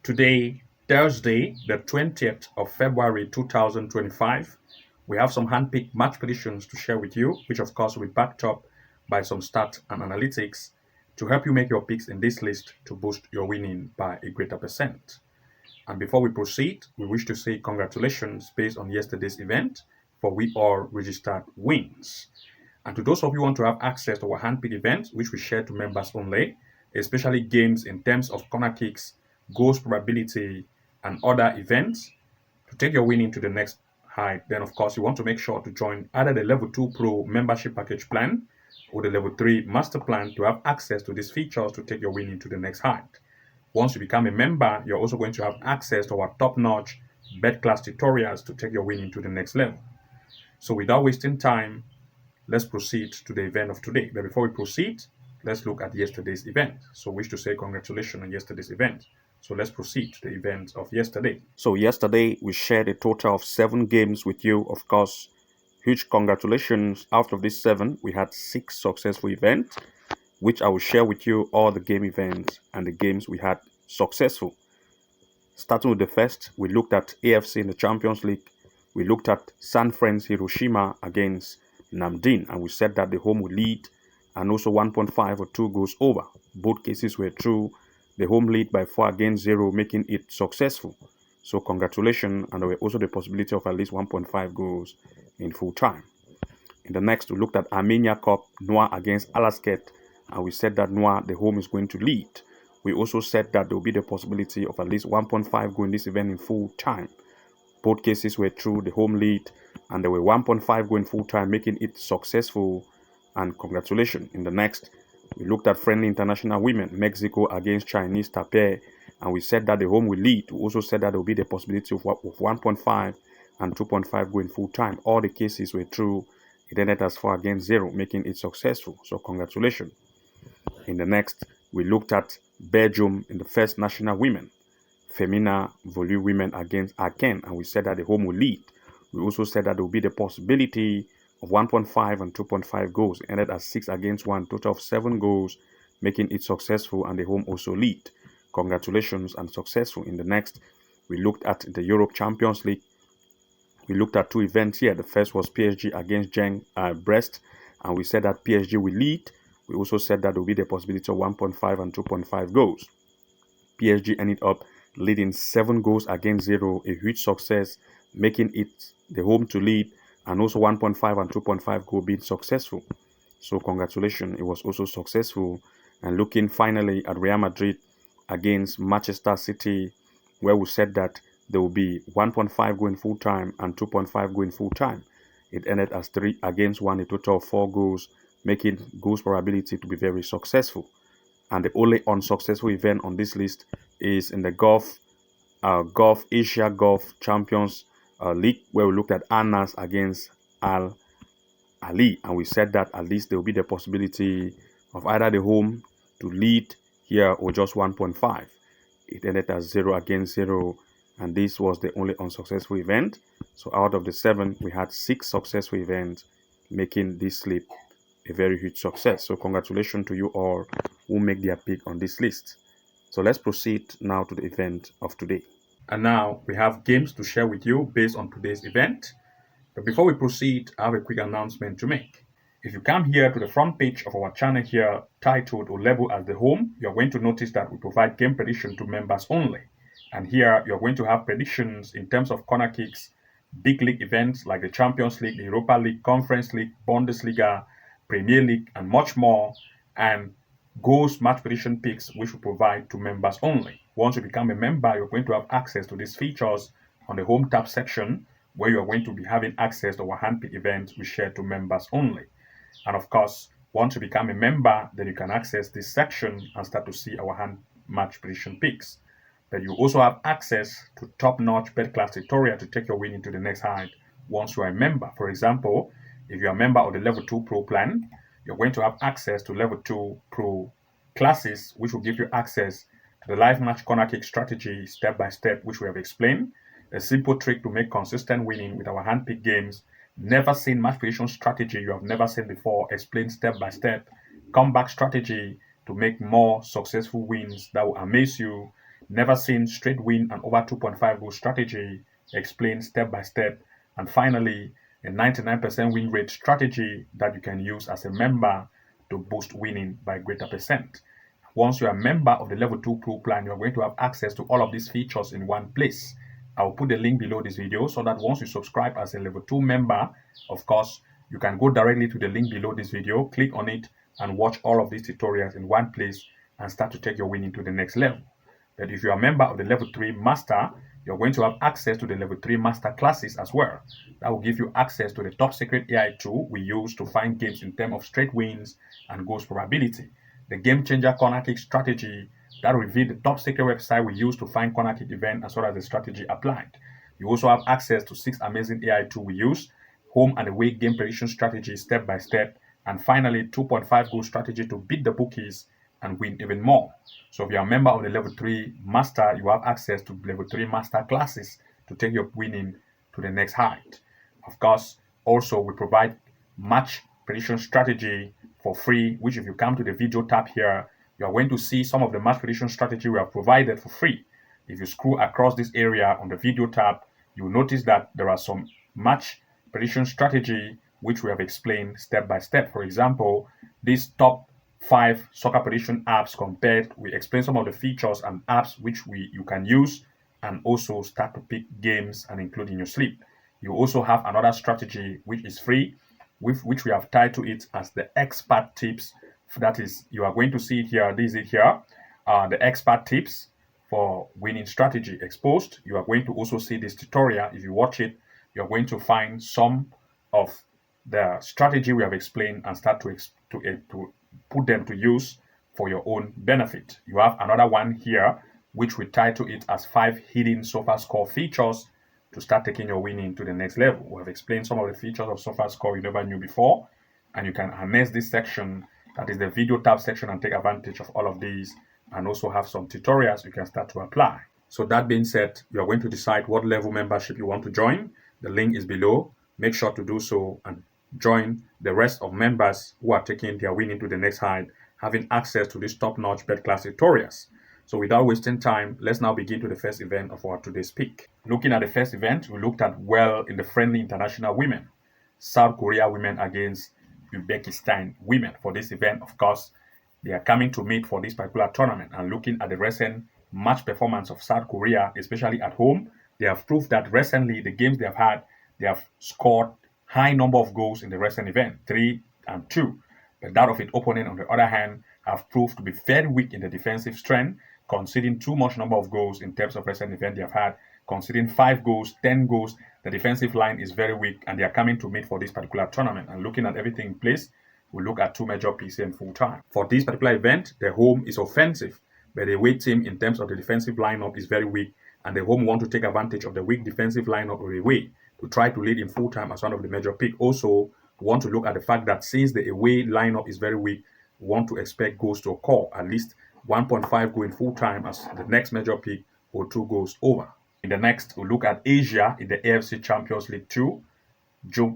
Today, Thursday, the 20th of February 2025, we have some handpicked match predictions to share with you, which of course will be backed up by some stats and analytics to help you make your picks in this list to boost your winning by a greater percent. And before we proceed, we wish to say congratulations based on yesterday's event for we all registered wins. And to those of you who want to have access to our handpicked events, which we share to members only, especially games in terms of corner kicks, goals probability, and other events, to take your winning to the next height, then of course you want to make sure to join either the Level 2 Pro membership package plan or the Level 3 Master Plan to have access to these features to take your winning to the next height. Once you become a member, you're also going to have access to our top-notch bet class tutorials to take your winning to the next level. So without wasting time, let's proceed to the event of today. But before we proceed, let's look at yesterday's event. So wish to say congratulations on yesterday's event. So let's proceed to the event of yesterday. So yesterday, we shared a total of 7 games with you. Of course, huge congratulations. Out of these 7, we had 6 successful events, which I will share with you all the game events and the games we had successful. Starting with the first, we looked at AFC in the Champions League. We looked at San Francisco Hiroshima against Namdin, and we said that the home would lead and also 1.5 or 2 goals over. Both cases were true. The home lead by 4 against 0, making it successful. So congratulations, and there were also the possibility of at least 1.5 goals in full time. In the next, we looked at Armenia Cup, Noir against Alasket, and we said that Noir, the home, is going to lead. We also said that there will be the possibility of at least 1.5 goal in this event in full time. Both cases were true, the home lead, and there were 1.5 goal in full time, making it successful, and congratulations. In the next, we looked at friendly international women, Mexico against Chinese Taipei, and we said that the home will lead. We also said that there will be the possibility of 1.5 and 2.5 goal in full time. All the cases were true. It ended as 4 against 0, making it successful. So congratulations. In the next, we looked at Belgium in the first national women, Femina Volley women against Akranes, and we said that the home will lead. We also said that there will be the possibility of 1.5 and 2.5 goals. It ended as 6 against 1, total of 7 goals, making it successful, and the home also lead. Congratulations and successful. In the next, we looked at the Europe Champions League. We looked at 2 events here. The first was PSG against Brest, and we said that PSG will lead. We also said that there will be the possibility of 1.5 and 2.5 goals. PSG ended up leading 7 goals against 0, a huge success, making it the home to lead, and also 1.5 and 2.5 goal being successful. So congratulations, it was also successful. And looking finally at Real Madrid against Manchester City, where we said that there will be 1.5 goal in full time and 2.5 goal in full time. It ended as 3 against 1, a total of 4 goals, making goals probability to be very successful. And the only unsuccessful event on this list is in the Asia Golf Champions League, where we looked at Anas against Al Ali, and we said that at least there will be the possibility of either the home to lead here or just 1.5. It ended as 0 against 0, and this was the only unsuccessful event. So out of the 7, we had 6 successful events, making this slip a very huge success. So congratulations to you all who make their pick on this list. So let's proceed now to the event of today. And now we have games to share with you based on today's event. But before we proceed, I have a quick announcement to make. If you come here to the front page of our channel here, titled or labeled as the home, you're going to notice that we provide game prediction to members only. And here you're going to have predictions in terms of corner kicks, big league events like the Champions League, the Europa League, Conference League, Bundesliga, Premier League, and much more, and goals match prediction picks, which we provide to members only. Once you become a member, you're going to have access to these features on the home tab section, where you're going to be having access to our handpicked events we share to members only. And of course, once you become a member, then you can access this section and start to see our hand match prediction picks. But you also have access to top-notch bet class tutorial to take your winning to the next height once you are a member. For example, if you're a member of the Level 2 Pro plan, you're going to have access to Level 2 Pro classes, which will give you access to the live match corner kick strategy step by step, which we have explained, a simple trick to make consistent winning with our handpicked games, never seen match prediction strategy you have never seen before, explained step by step, comeback strategy to make more successful wins that will amaze you, never seen straight win and over 2.5 goal strategy explained step by step, and finally a 99% win rate strategy that you can use as a member to boost winning by greater percent. Once you're a member of the level 2 pro plan, you're going to have access to all of these features in one place. I'll put the link below this video so that once you subscribe as a level 2 member, of course, you can go directly to the link below this video, click on it, and watch all of these tutorials in one place and start to take your winning to the next level. But if you're a member of the level 3 master, you're going to have access to the level 3 master classes as well. That will give you access to the top secret AI tool we use to find games in terms of straight wins and goals probability. The game changer corner kick strategy that will reveal the top secret website we use to find corner kick event as well as the strategy applied. You also have access to 6 amazing AI tools we use, home and away game prediction strategy step by step, and finally 2.5 goal strategy to beat the bookies and win even more. So if you're a member of the level 3 master, you have access to level 3 master classes to take your winning to the next height. Of course, also we provide match prediction strategy for free, which if you come to the video tab here, you are going to see some of the match prediction strategy we have provided for free. If you scroll across this area on the video tab, you will notice that there are some match prediction strategy which we have explained step by step. For example, these top 5 soccer prediction apps compared, we explain some of the features and apps which you can use and also start to pick games and include in your sleep. You also have another strategy which is free, which we have titled it as the expert tips. That is, you are going to see it here. This is it here, the expert tips for winning strategy exposed. You are going to also see this tutorial. If you watch it, you're going to find some of the strategy we have explained and start to put them to use for your own benefit. You have another one here which we title it as 5 hidden Sofascore features to start taking your winning to the next level. We have explained some of the features of Sofascore you never knew before, and you can harness this section, that is the video tab section, and take advantage of all of these, and also have some tutorials you can start to apply. So that being said, you are going to decide what level membership you want to join. The link is below. Make sure to do so and join the rest of members who are taking their winning to the next height, having access to these top-notch bet class tutorials. So without wasting time, let's now begin to the first event of our today's pick. Looking at the first event, we looked at well in the friendly international women, South Korea women against Uzbekistan women. For this event, of course, they are coming to meet for this particular tournament, and looking at the recent match performance of South Korea, especially at home, they have proved that recently the games they have had, they have scored high number of goals in the recent event, 3 and 2. But that of its opponent, on the other hand, have proved to be very weak in the defensive strength, conceding too much number of goals in terms of recent event they have had, conceding 5 goals, 10 goals. The defensive line is very weak, and they are coming to meet for this particular tournament. And looking at everything in place, we look at 2 major pieces in full time. For this particular event, the home is offensive, but the away team in terms of the defensive lineup is very weak, and the home want to take advantage of the weak defensive lineup of the away to try to lead in full time as one of the major pick. Also, we want to look at the fact that since the away lineup is very weak, we want to expect goals to occur, at least 1.5 goal in full time as the next major pick, or 2 goals over. In the next, we'll look at Asia in the AFC Champions League 2.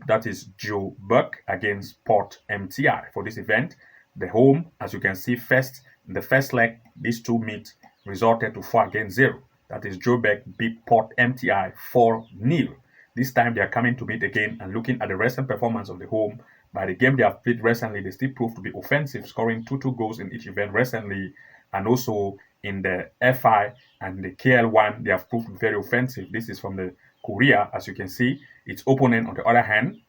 That is Jeonbuk against Port MTI. For this event, the home, as you can see, in the first leg, these two meet resulted to 4-0. That is, Jeonbuk beat Port MTI 4-0. This time they are coming to meet again, and looking at the recent performance of the home, by the game they have played recently, they still proved to be offensive, scoring 2 goals in each event recently, and also in the FI and the KL1, they have proved very offensive. This is from the Korea, as you can see. Its opponent, on the other hand,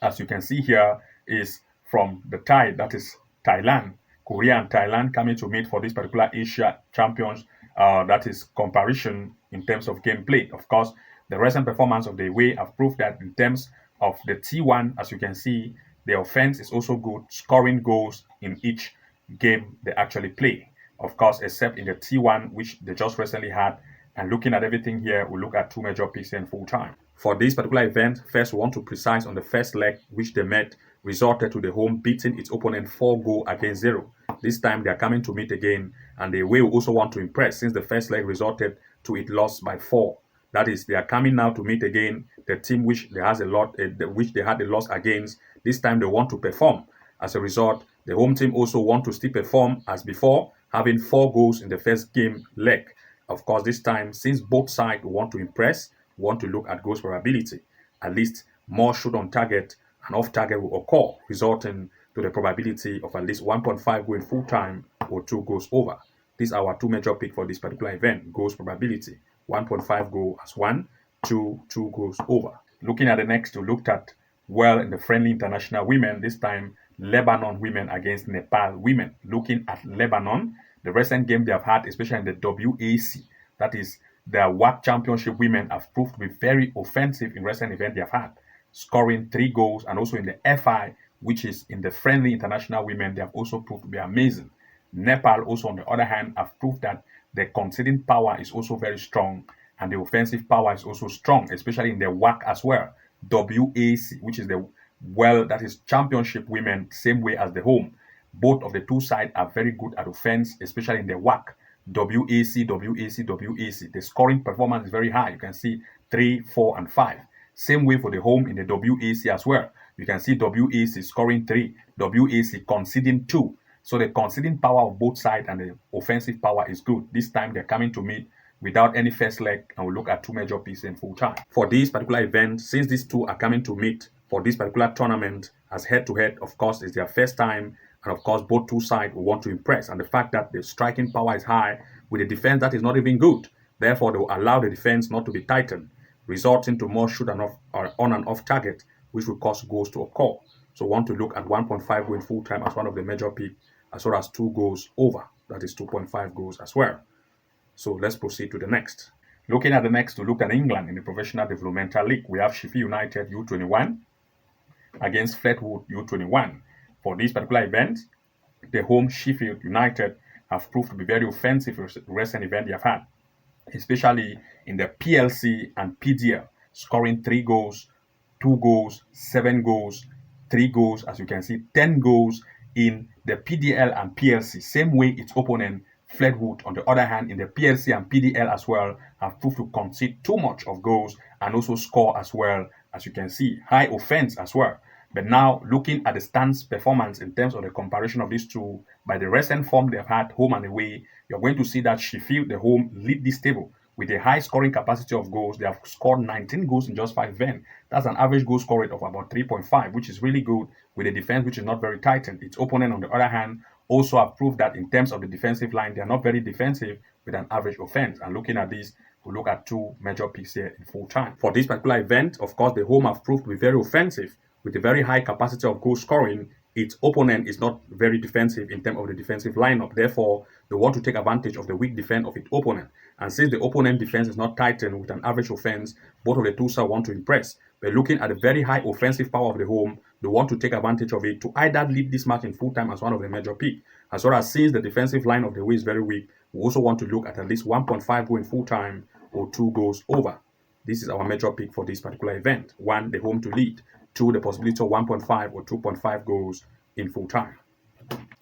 as you can see here, is from the Thai, that is Thailand. Korea and Thailand coming to meet for this particular Asia Champions, that is comparison in terms of gameplay. Of course, the recent performance of the away have proved that in terms of the T1, as you can see, the offense is also good, scoring goals in each game they actually play. Of course, except in the T1, which they just recently had. And looking at everything here, we look at 2 major picks in full time. For this particular event, first we want to precise on the first leg, which they met, resulted to the home beating its opponent 4-0. This time they are coming to meet again, and the away will also want to impress, since the first leg resulted to it loss by 4. That is, they are coming now to meet again the team which they had a loss against. This time they want to perform. As a result, the home team also want to still perform as before, having 4 goals in the first game leg. Of course, this time, since both sides want to impress, we want to look at goals probability. At least more shoot on target and off target will occur, resulting to the probability of at least 1.5 goal in full time or 2 goals over. These are our two major picks for this particular event. Goals probability, 1.5 goal as 1, 2 goals over. Looking at the next, we looked at well in the friendly international women, this time Lebanon women against Nepal women. Looking at Lebanon, the recent game they have had, especially in the WAC, that is the WAC Championship women, have proved to be very offensive in recent events they have had, scoring 3 goals, and also in the FI, which is in the friendly international women, they have also proved to be amazing. Nepal also, on the other hand, have proved that the conceding power is also very strong and the offensive power is also strong, especially in the WAC as well. WAC, which is that is championship women, same way as the home. Both of the two sides are very good at offense, especially in the WAC. WAC. The scoring performance is very high. You can see 3, 4, and 5. Same way for the home in the WAC as well. You can see WAC scoring 3, WAC conceding 2. So the conceding power of both sides and the offensive power is good. This time they're coming to meet without any first leg, and we'll look at two major pieces in full time. For this particular event, since these two are coming to meet for this particular tournament as head-to-head, of course, it's their first time, and of course, both two sides will want to impress. And the fact that the striking power is high with a defense that is not even good, therefore, they will allow the defense not to be tightened, resulting to more shoot on and off target, which will cause goals to occur. So, we want to look at 1.5 goal in full time as one of the major picks, as well as 2 goals over, that is 2.5 goals as well. So let's proceed to the next. Looking at the next, to look at England in the Professional Developmental League, we have Sheffield United U21 against Fleetwood U21. For this particular event, the home Sheffield United have proved to be very offensive in recent event they have had, especially in the PLC and PDL, scoring 3 goals, 2 goals, 7 goals, 3 goals, as you can see, 10 goals in the PDL and PLC, same way its opponent Fleetwood, on the other hand, in the PLC and PDL as well, have proved to concede too much of goals and also score as well, as you can see, high offense as well. But now, looking at the stance performance in terms of the comparison of these two, by the recent form they've had home and away, you're going to see that Sheffield, the home, lead this table with a high scoring capacity of goals. They have scored 19 goals in just 5 events. That's an average goal score rate of about 3.5, which is really good, with a defense which is not very tightened. Its opponent, on the other hand, also have proved that in terms of the defensive line, they are not very defensive with an average offense. And looking at this, we'll look at 2 major picks here in full time. For this particular event, of course, the home have proved to be very offensive with a very high capacity of goal scoring. Its opponent is not very defensive in terms of the defensive lineup. Therefore, they want to take advantage of the weak defense of its opponent. And since the opponent defense is not tightened with an average offense, both of the two sides want to impress. But looking at the very high offensive power of the home, they want to take advantage of it to either lead this match in full time as one of the major picks. As well as since the defensive line of the way is very weak, we also want to look at least 1.5 goal in full time or 2 goals over. This is our major pick for this particular event. 1, the home to lead. 2, the possibility of 1.5 or 2.5 goals in full time.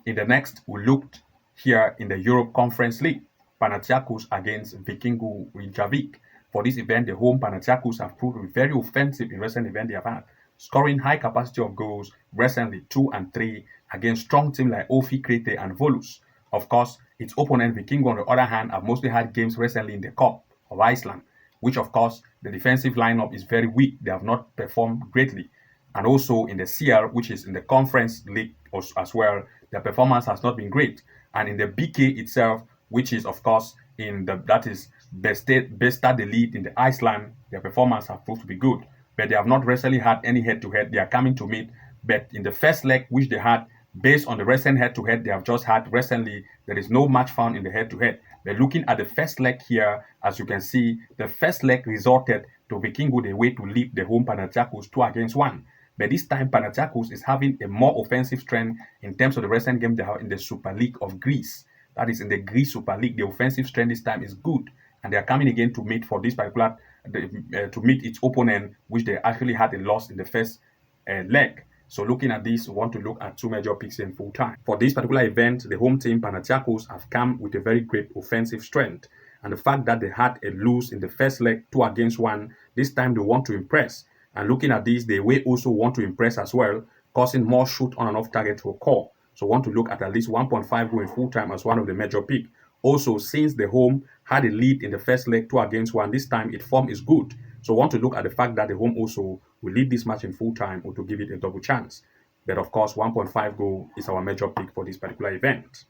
In the next, we looked here in the Europe Conference League, Panathinaikos against Vikingur Grindavik. For this event, the home Panathinaikos have proved to be very offensive in recent events they have had, scoring high capacity of goals recently, 2 and 3, against strong teams like Ofi, Krete, and Volus. Of course, its opponent Vikingur, on the other hand, have mostly had games recently in the Cup of Iceland, which of course, the defensive lineup is very weak. They have not performed greatly. And also in the CL, which is in the Conference League as well, their performance has not been great. And in the BK itself, which is of course that is Besta the lead in the Iceland, their performance have proved to be good. But they have not recently had any head-to-head. They are coming to meet. But in the first leg, which they had, based on the recent head-to-head they have just had recently, there is no match found in the head-to-head. But looking at the first leg here, as you can see, the first leg resulted to Vikingur the way to lead the home Panathinaikos 2-1. But this time, Panathinaikos is having a more offensive strength in terms of the recent game they have in the Super League of Greece. That is in the Greece Super League. The offensive strength this time is good. And they are coming again to meet for this particular, to meet its opponent, which they actually had a loss in the first leg. So looking at this, we want to look at 2 major picks in full time. For this particular event, the home team Panathinaikos have come with a very great offensive strength. And the fact that they had a lose in the first leg, 2-1, this time they want to impress. And looking at this, they will also want to impress as well, causing more shoot on and off target to occur. So want to look at least 1.5 goal in full time as one of the major picks. Also, since the home had a lead in the first leg 2-1. This time its form is good. So want to look at the fact that the home also will lead this match in full time or to give it a double chance. But of course, 1.5 goal is our major pick for this particular event.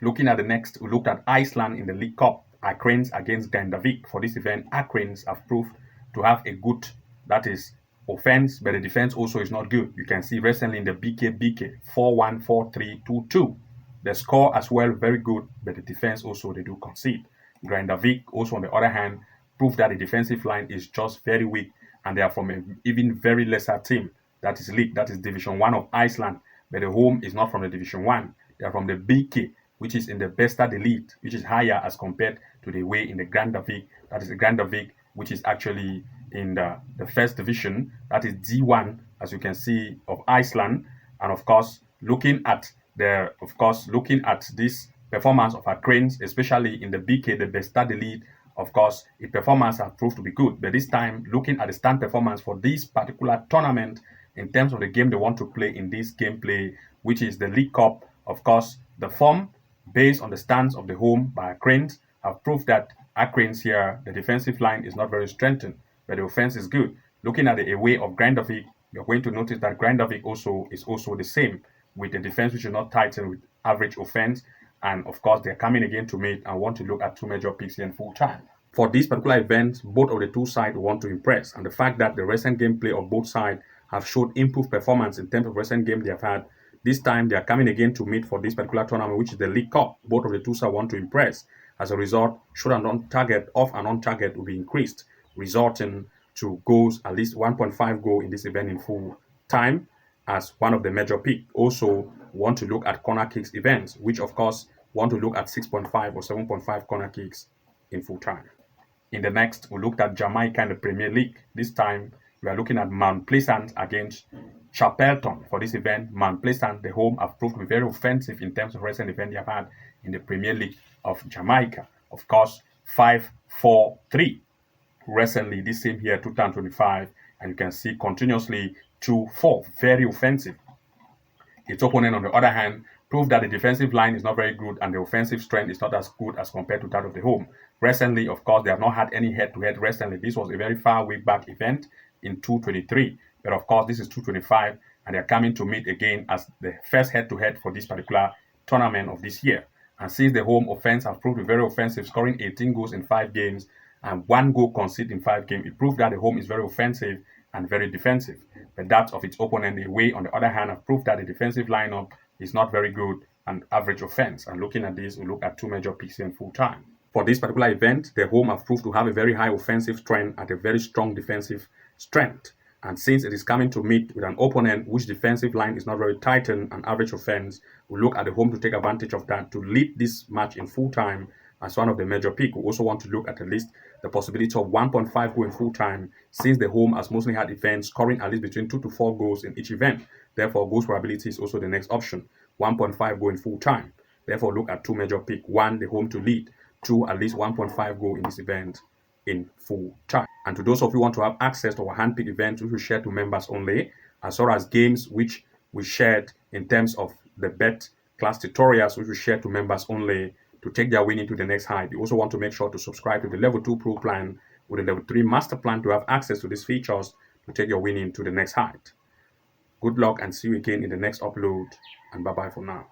Looking at the next, we looked at Iceland in the League Cup. Akranes against Grindavik. For this event, Akranes have proved to have a good, that is, offense, but the defense also is not good. You can see recently in the BK 4-1, 4-3, 2-2. The score as well very good, but the defense also they do concede. Grindavik also on the other hand proved that the defensive line is just very weak, and they are from an even very lesser team that is league, that is Division 1 of Iceland, but the home is not from the Division 1. They are from the BK, which is in the Bestad Elite, which is higher as compared to the way in the Grindavik, that is the Grindavik, which is actually in the first division, that is D1, as you can see, of Iceland. And of course, looking at this performance of Akranes, especially in the BK, the Bestad Elite, of course, its performance has proved to be good. But this time, looking at the stand performance for this particular tournament, in terms of the game they want to play in this gameplay, which is the League Cup, of course, the form based on the stance of the home by Akranes have proved that Akranes here, the defensive line is not very strengthened, but the offense is good. Looking at the away of Grindavik, you're going to notice that Grindavik is also the same, with the defense which is not tightened with average offense. And of course, they're coming again to meet and want to look at two major picks in full time. For this particular event, both of the two sides want to impress. And the fact that the recent gameplay of both sides have showed improved performance in terms of recent game they have had, this time they are coming again to meet for this particular tournament, which is the League Cup. Both of the two sides want to impress. As a result, shoot and on target, off and on target will be increased, resulting to goals, at least 1.5 goal in this event in full time as one of the major pick. Also want to look at corner kicks events, which of course want to look at 6.5 or 7.5 corner kicks in full time. In the next, we looked at Jamaica in the Premier League. This time, we are looking at Mount Pleasant against Chapelton. For this event, Mount Pleasant, the home, have proved to be very offensive in terms of recent event they have had in the Premier League of Jamaica. Of course, 5-4-3. Recently, this same year, 2025, and you can see continuously 2-4, very offensive. Its opponent, on the other hand, proved that the defensive line is not very good and the offensive strength is not as good as compared to that of the home. Recently, of course, they have not had any head-to-head recently. This was a very far way back event in 2023, but of course, this is 2025, and they are coming to meet again as the first head-to-head for this particular tournament of this year. And since the home offense has proved to be very offensive, scoring 18 goals in 5 games and 1 goal conceded in 5 games, it proved that the home is very offensive and very defensive. But that of its opponent, the away, on the other hand, have proved that the defensive lineup is not very good and average offense. And looking at this, we look at two major picks in full time. For this particular event, the home have proved to have a very high offensive strength and a very strong defensive strength. And since it is coming to meet with an opponent which defensive line is not very tightened and average offense, we look at the home to take advantage of that to lead this match in full time as one of the major picks. We also want to look at least the possibility of 1.5 goal in full time, since the home has mostly had events scoring at least between 2 to 4 goals in each event. Therefore, goals probability is also the next option. 1.5 goal in full time. Therefore, look at two major picks. 1, the home to lead. 2, at least 1.5 goal in this event in full time. And to those of you who want to have access to our handpick events, which we share to members only, as well as games which we shared in terms of the bet class tutorials, which we share to members only, to take their winning to the next height. You also want to make sure to subscribe to the Level 2 Pro plan with the Level 3 Master plan to have access to these features to take your winning to the next height. Good luck and see you again in the next upload, and bye-bye for now.